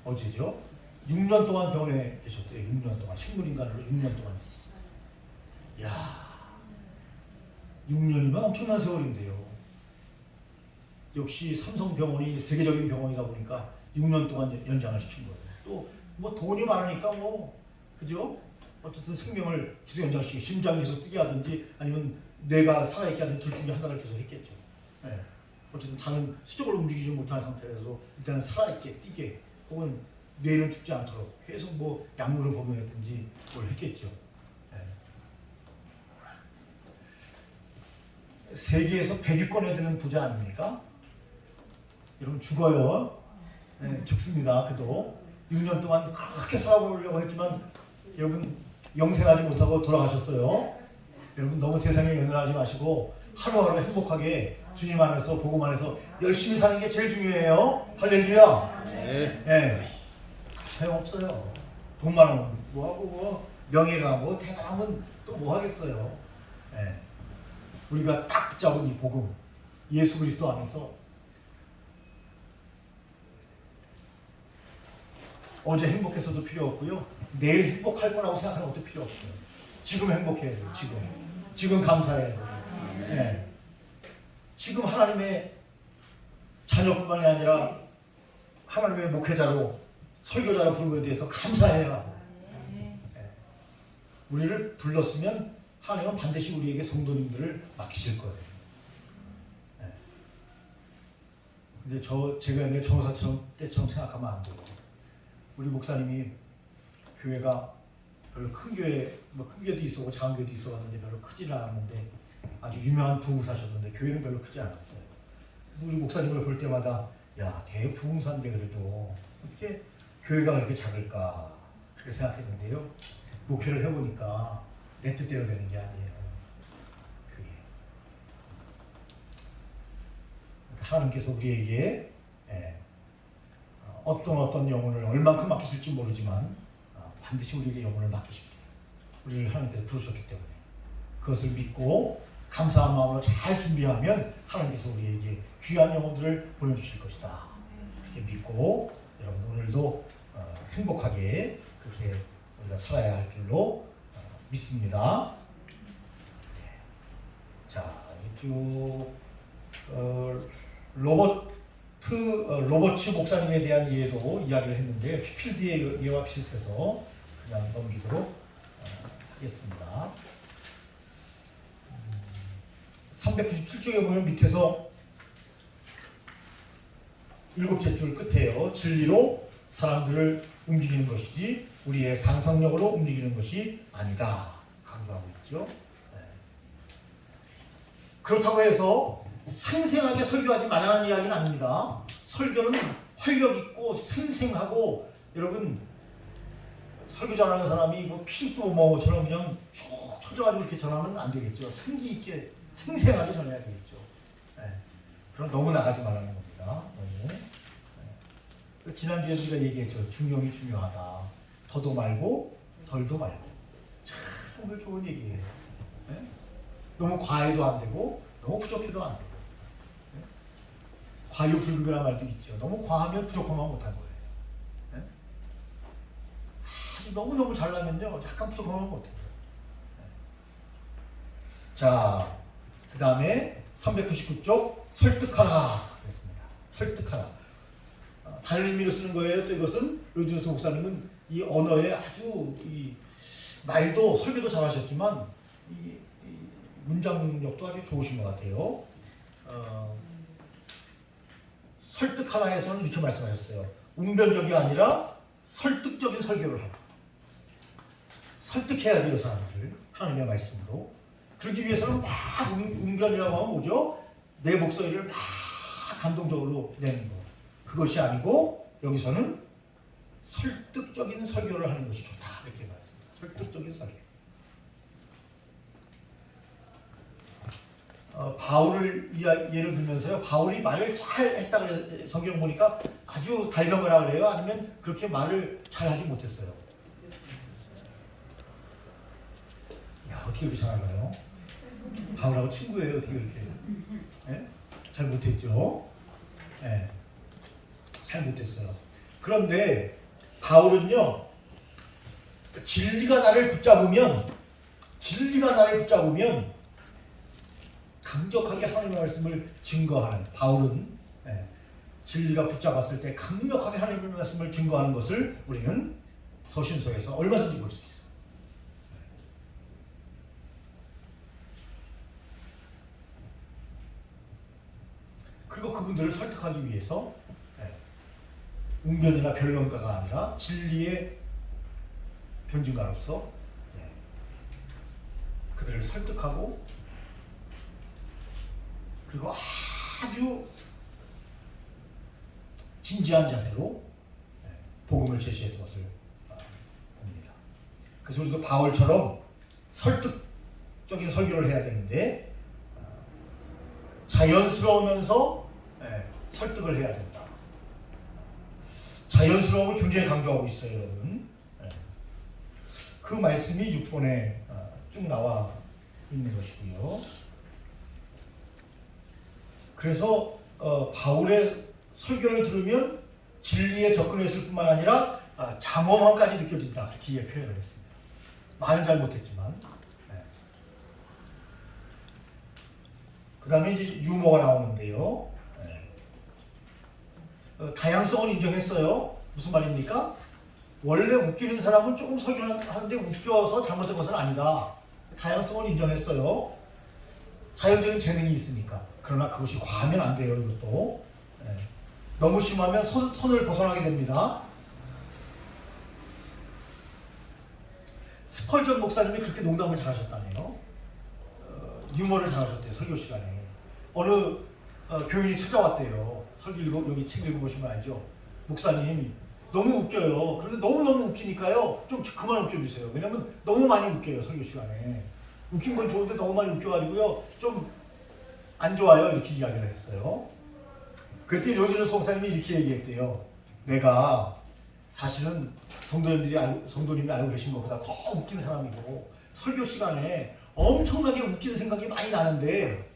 어제죠? 6년 동안 병원에 계셨대요. 6년 동안 식물인간으로 6년 동안. 야, 6년이면 엄청난 세월인데요. 역시 삼성병원이 세계적인 병원이다 보니까 6년 동안 연장을 시킨 거예요. 또 뭐 돈이 많으니까 뭐 그죠? 어쨌든 생명을 계속 연장시키고 심장이 계속 뛰게 하든지 아니면 뇌가 살아있게 하든 둘 중에 하나를 계속 했겠죠. 어쨌든 다른 수적으로 움직이지 못하는 상태에서 일단은 살아있게 뛰게 혹은 뇌는 죽지 않도록 계속 뭐 약물을 복용했든지 뭘 했겠죠. 세계에서 100위권에 드는 부자 아닙니까? 여러분 죽어요. 죽습니다. 그도 6년 동안 그렇게 살아보려고 했지만 여러분 영생하지 못하고 돌아가셨어요. 여러분 너무 세상에 연연하지 마시고 하루하루 행복하게 주님 안에서 복음 안에서 열심히 사는 게 제일 중요해요. 할렐루야. 소용없어요. 돈 많으면 뭐하고 뭐 명예가 뭐 대단하면 또 뭐 하겠어요. 우리가 딱 붙잡은 이 복음 예수 그리스도 안에서 어제 행복해서도 필요 없고요. 내일 행복할 거라고 생각하는 것도 필요 없어요. 지금 행복해야 돼요. 지금 감사해야 돼요. 지금 하나님의 자녀뿐만이 아니라 하나님의 목회자로 설교자로 부른 것에 대해서 감사해야 하고 우리를 불렀으면 하나님은 반드시 우리에게 성도님들을 맡기실 거예요. 근데 제가 옛날에 정사처럼 때처럼 생각하면 안 돼요. 우리 목사님이 교회가 별로 큰 교회, 뭐 큰 교회도 있었고 작은 교회도 있었는데 별로 크지는 않았는데 아주 유명한 부흥사셨는데 교회는 별로 크지 않았어요. 그래서 우리 목사님을 볼 때마다 야 대부흥사인데 그래도 어떻게 교회가 그렇게 작을까 그렇게 생각했는데요. 목회를 해보니까 내 뜻대로 되는 게 아니에요. 그게 그러니까 하나님께서 우리에게 어떤 영혼을 얼만큼 맡기실지 모르지만 반드시 우리에게 영혼을 맡기십니다. 우리를 하나님께서 부르셨기 때문에 그것을 믿고 감사한 마음으로 잘 준비하면 하나님께서 우리에게 귀한 영혼들을 보내주실 것이다. 그렇게 믿고 여러분 오늘도 행복하게 그렇게 우리가 살아야 할 줄로 믿습니다. 자, 쭉 로버츠 목사님에 대한 예도 이야기를 했는데 피필드의 예와 비슷해서 그냥 넘기도록 하겠습니다. 397쪽에 보면 밑에서 7째 줄 끝에요. 진리로 사람들을 움직이는 것이지 우리의 상상력으로 움직이는 것이 아니다. 강조하고 있죠. 네. 그렇다고 해서 생생하게 설교하지 말라는 이야기는 아닙니다. 설교는 활력 있고 생생하고 여러분 설교 잘하는 사람이 뭐 피식도 못 먹어처럼 그냥 쭉 쳐져가지고 이렇게 전하면 안 되겠죠. 생기 있게 생생하게 전해야 되겠죠. 네. 그럼 너무 나가지 말라는 겁니다. 너무. 네. 지난주에 우리가 얘기했죠. 중용이 중요하다. 더도 말고 덜도 말고. 참 오늘 좋은 얘기예요. 네? 너무 과해도 안 되고 너무 부족해도 안 되고. 네? 과유불급이라는 말도 있죠. 너무 과하면 부족하면 못한 거예요. 네? 아주 너무너무 잘나면요. 약간 부족하면 못해요. 네. 자, 그 다음에 399쪽 설득하라 그랬습니다. 설득하라. 다른 의미로 쓰는 거예요. 또 이것은 로이드노스 목사님은 이 언어에 아주 이 말도 설교도 잘하셨지만 이 문장력도 아주 좋으신 것 같아요. 설득하라에서는 이렇게 말씀하셨어요. 웅변적이 아니라 설득적인 설교를 하라. 설득해야 돼요, 사람들을. 하나님의 말씀으로. 그러기 위해서는 막 웅변이라고 하면 뭐죠? 내 목소리를 막 감동적으로 내는 거. 그것이 아니고 여기서는 설득적인 설교를 하는 것이 좋다. 이렇게 말했습니다. 설득적인 설교. 바울을 예를 들면서요. 바울이 말을 잘 했다 그래 성경 보니까 아주 달병이라 그래요. 아니면 그렇게 말을 잘 하지 못했어요. 야, 어떻게 그렇게 잘하나요? 바울하고 친구예요. 어떻게 그렇게? 네? 잘 못했죠. 네. 잘 못했어요. 그런데 바울은요. 진리가 나를 붙잡으면 강력하게 하나님의 말씀을 증거하는 바울은 진리가 붙잡았을 때 강력하게 하나님의 말씀을 증거하는 것을 우리는 서신서에서 얼마든지 볼 수 있어요. 그리고 그분들을 설득하기 위해서 웅변이나 변론가가 아니라 진리의 변증가로서 그들을 설득하고 그리고 아주 진지한 자세로 복음을 제시했던 것을 봅니다. 그래서 우리도 바울처럼 설득적인 설교를 해야 되는데 자연스러우면서 설득을 해야 된다. 자연스러움을 굉장히 강조하고 있어요, 여러분. 그 말씀이 6번에 쭉 나와 있는 것이고요. 그래서 바울의 설교를 들으면 진리에 접근했을 뿐만 아니라 장엄함까지 느껴진다. 그렇게 표현을 했습니다. 말은 잘 못했지만. 그 다음에 이제 유머가 나오는데요. 다양성을 인정했어요. 무슨 말입니까? 원래 웃기는 사람은 조금 설교를 하는데 웃겨서 잘못된 것은 아니다. 다양성을 인정했어요. 자연적인 재능이 있으니까. 그러나 그것이 과하면 안 돼요. 이것도. 너무 심하면 선을 벗어나게 됩니다. 스펄전 목사님이 그렇게 농담을 잘하셨다네요. 유머를 잘하셨대요. 설교 시간에. 어느 교인이 찾아왔대요. 설교 여기 책 읽어보시면 알죠. 목사님 너무 웃겨요. 그런데 너무너무 웃기니까요. 좀 그만 웃겨주세요. 왜냐면 너무 많이 웃겨요. 설교 시간에. 웃긴 건 좋은데 너무 많이 웃겨가지고요. 좀 안 좋아요. 이렇게 이야기를 했어요. 그때 로이드노스 목사님이 이렇게 얘기했대요. 내가 사실은 성도님이 알고 계신 것보다 더 웃긴 사람이고 설교 시간에 엄청나게 웃긴 생각이 많이 나는데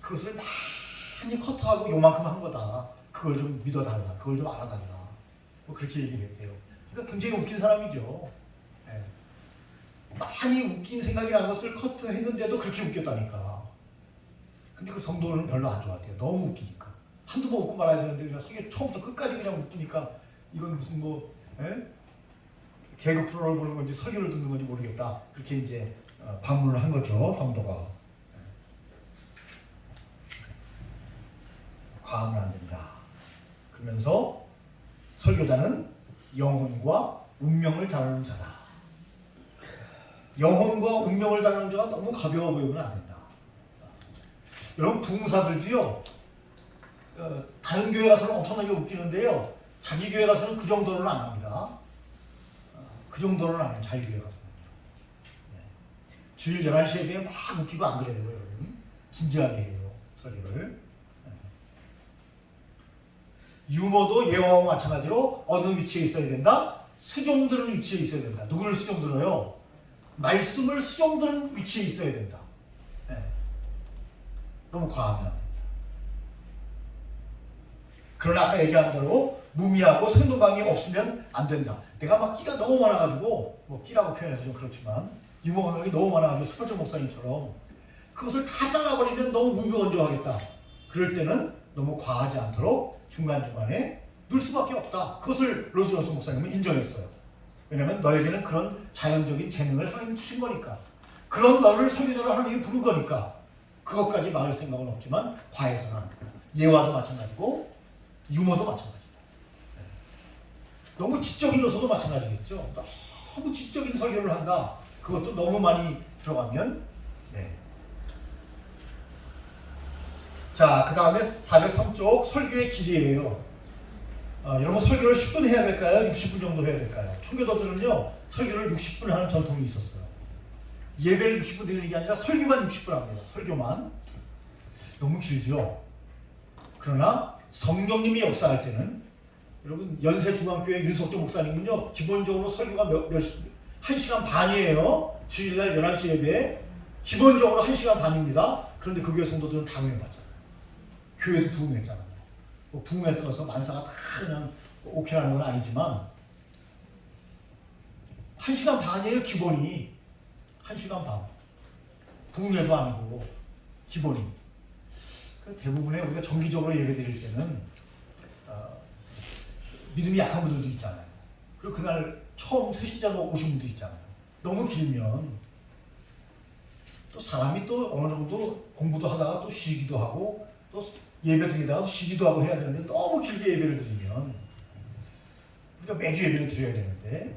그것을 많이 커트하고 요만큼 한 거다. 그걸 좀 믿어달라. 그걸 좀 알아달라. 뭐 그렇게 얘기를 했대요. 그러니까 굉장히 웃긴 사람이죠. 많이 웃긴 생각이 난 것을 커트했는데도 그렇게 웃겼다니까. 근데 그 성도는 별로 안 좋았대요. 너무 웃기니까. 한두 번 웃고 말아야 되는데 그냥 설교 처음부터 끝까지 그냥 웃기니까 이건 무슨 뭐 개그 프로를 보는 건지 설교를 듣는 건지 모르겠다. 그렇게 이제 방문을 한 거죠, 성도가. 과하면 안 된다. 그러면서 설교자는 영혼과 운명을 다루는 자다. 영혼과 운명을 다루는 자가 너무 가벼워 보이면 안 된다. 여러분 부흥사들도요, 다른 교회 가서는 엄청나게 웃기는데요, 자기 교회 가서는 그 정도는 안 합니다. 그 정도는 안 해요, 자기 교회 가서는. 주일 11시 예배에 막 웃기고 안 그래요, 여러분. 진지하게 해요, 설교를. 유머도 예화와 마찬가지로 어느 위치에 있어야 된다? 수종드는 위치에 있어야 된다. 누구를 수종들어요? 말씀을 수종드는 위치에 있어야 된다. 너무 과하면 안 된다. 그러나 아까 얘기한 대로 무미하고 생동감이 없으면 안 된다. 내가 막 끼가 너무 많아가지고, 뭐 끼라고 표현해서 좀 그렇지만 유머 감각이 너무 많아가지고 스펄전 목사님처럼 그것을 다 잘라버리면 너무 무미건조하겠다. 그럴 때는 너무 과하지 않도록 중간중간에 넣을 수밖에 없다. 그것을 로드로스 목사님은 인정했어요. 왜냐하면 너에게는 그런 자연적인 재능을 하나님이 주신 거니까. 그런 너를 설교자로 하나님이 부른 거니까. 그것까지 막을 생각은 없지만 과해서는 안 된다. 예화도 마찬가지고 유머도 마찬가지다. 너무 지적인 요소도 마찬가지겠죠. 너무 지적인 설교를 한다. 그것도 너무 많이 들어가면 자, 그 다음에 403쪽 설교의 길이에요. 여러분 설교를 10분 해야 될까요? 60분 정도 해야 될까요? 청교도들은요 설교를 60분 하는 전통이 있었어요. 예배를 60분 드리는 게 아니라 설교만 60분 합니다. 설교만. 너무 길죠. 그러나 성령님이 역사할 때는, 여러분 연세중앙교회 윤석조 목사님은요 기본적으로 설교가 1시간 반이에요. 주일날 11시 예배에 기본적으로 1시간 반입니다. 그런데 그 교회 성도들은 다 은혜 받잖아요. 교회도 부흥했잖아요. 뭐 부흥에 떠서 만사가 다 그냥 오케이 하는 건 아니지만 1시간 반이에요. 기본이 1시간 반. 부흥회도 아니고 기본이. 대부분의 우리가 정기적으로 예배 드릴 때는 믿음이 약한 분들도 있잖아요. 그리고 그날 처음 새신자로 오신 분도 있잖아요. 너무 길면 또 사람이 또 어느 정도 공부도 하다가 또 쉬기도 하고 또 예배 드리다가 쉬기도 하고 해야 되는데, 너무 길게 예배를 드리면 우리가 매주 예배를 드려야 되는데,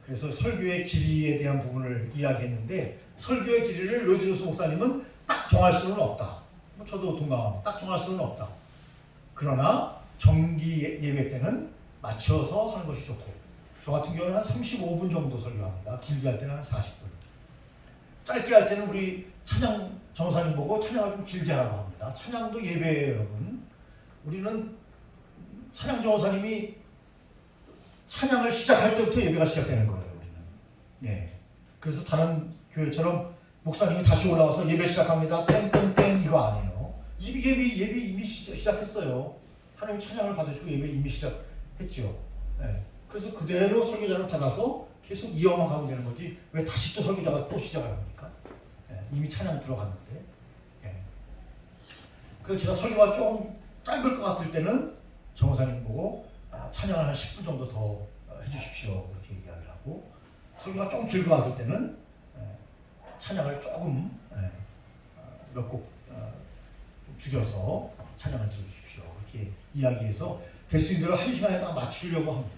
그래서 설교의 길이에 대한 부분을 이야기했는데, 설교의 길이를 로디누스 목사님은 딱 정할 수는 없다. 뭐 저도 동감합니다. 딱 정할 수는 없다. 그러나 정기 예배 때는 맞춰서 하는 것이 좋고, 저 같은 경우는 한 35분 정도 설교합니다. 길게 할 때는 한 40분. 짧게 할 때는 우리 찬양 정사님 보고 찬양을 좀 길게 하라고 합니다. 찬양도 예배예요, 여러분. 우리는 찬양 정사님이 찬양을 시작할 때부터 예배가 시작되는 거예요, 우리는. 예. 그래서 다른 교회처럼 목사님이 다시 올라와서 예배 시작합니다. 땡땡땡 이거 안 해요. 예배 이미 시작했어요. 하나님 찬양을 받으시고 예배 이미 시작했죠. 예. 그래서 그대로 설교자를 받아서 계속 이어만 가면 되는 거지, 왜 다시 또 설교자가 또 시작을 합니까? 예. 이미 찬양 들어갔는데. 예. 그 제가 설교가 좀 짧을 것 같을 때는 정사님 보고 찬양을 한 10분 정도 더 해주십시오. 그렇게 이야기를 하고, 설교가 좀 길 것 같을 때는 찬양을 조금 몇 곡 줄여서 찬양을 들어주십시오. 그렇게 이야기해서 될 수 있는 대로 1시간에 딱 맞추려고 합니다.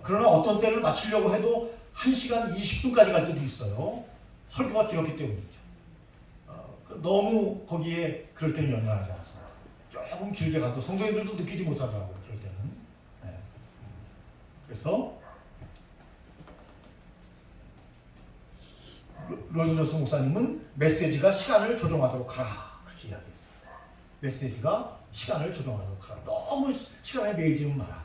그러나 어떤 때는 맞추려고 해도 1시간 20분까지 갈 때도 있어요. 설교가 길었기 때문이죠. 너무 거기에 그럴 때는 연연하지 않습니다. 조금 길게 가도 성도님들도 느끼지 못하더라고요. 그럴 때는. 그래서 로드로스 목사님은 메시지가 시간을 조정하도록 하라, 그렇게 이야기했습니다. 메시지가 시간을 조정하도록 하라. 너무 시간에 매이지는 마라.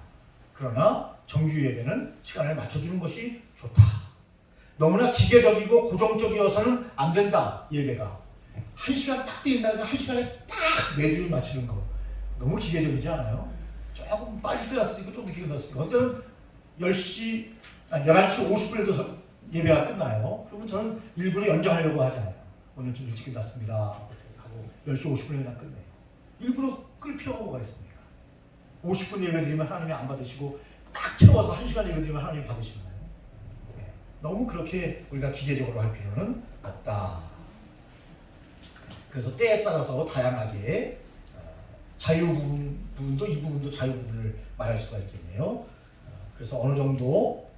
그러나 정규 예배는 시간을 맞춰주는 것이 좋다. 너무나 기계적이고 고정적이어서는 안 된다. 예배가 1시간 딱 드린다니까 1시간에 딱 매주를 맞추는 거 너무 기계적이지 않아요? 조금 빨리 끝났으니까 좀 늦게 끝났으니까, 어때는 11시 50분에도 예배가 끝나요. 그러면 저는 일부러 연장하려고 하잖아요. 오늘 좀 일찍 끝났습니다 하고 10시 50분에 그냥 끝내요. 일부러 끌 필요가 뭐가 있습니까? 50분 예배 드리면 하나님이 안 받으시고 딱 채워서 1시간 예배드리면 하나님 받으시나요? 예. 너무 그렇게 우리가 기계적으로 할 필요는 없다. 그래서 때에 따라서 다양하게 자유 부분도 이 부분도 자유 부분을 말할 수가 있겠네요. 그래서 어느 정도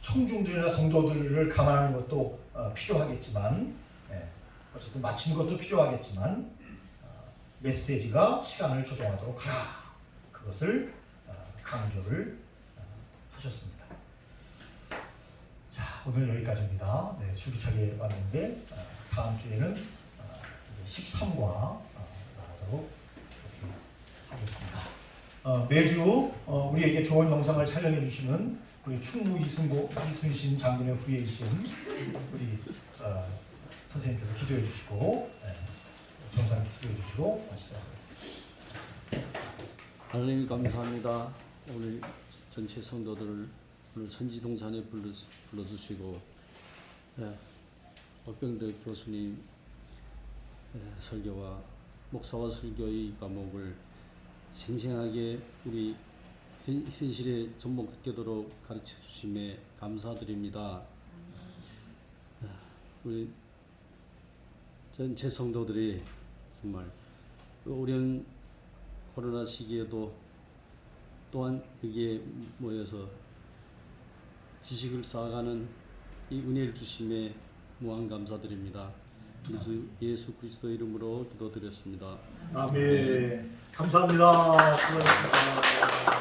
청중들이나 성도들을 감안하는 것도 필요하겠지만, 어쨌든 맞추는 것도 필요하겠지만, 메시지가 시간을 조정하도록 하라. 그것을 강조를 하셨습니다. 자, 오늘 여기까지입니다. 네, 줄기차게 왔는데 다음 주에는 13과 나가도록 하겠습니다. 매주 우리에게 좋은 영상을 촬영해 주시는 우리 충무 이승신 장군의 후예이신 우리 선생님께서 기도해 주시고 정사님 기도해 주시고 마치도록 하겠습니다. 하나님 감사합니다. 오늘 전체 성도들을 오늘 선지동산에 불러주시고 박병대 교수님 설교와 목사와 설교의 과목을 생생하게 우리 현실에 접목되도록 가르쳐 주심에 감사드립니다. 우리 전체 성도들이 정말 어려운 코로나 시기에도 또한 여기에 모여서 지식을 쌓아가는 이 은혜를 주심에 무한 감사드립니다. 예수 그리스도 이름으로 기도드렸습니다. 아멘. 감사합니다. 수고하셨습니다.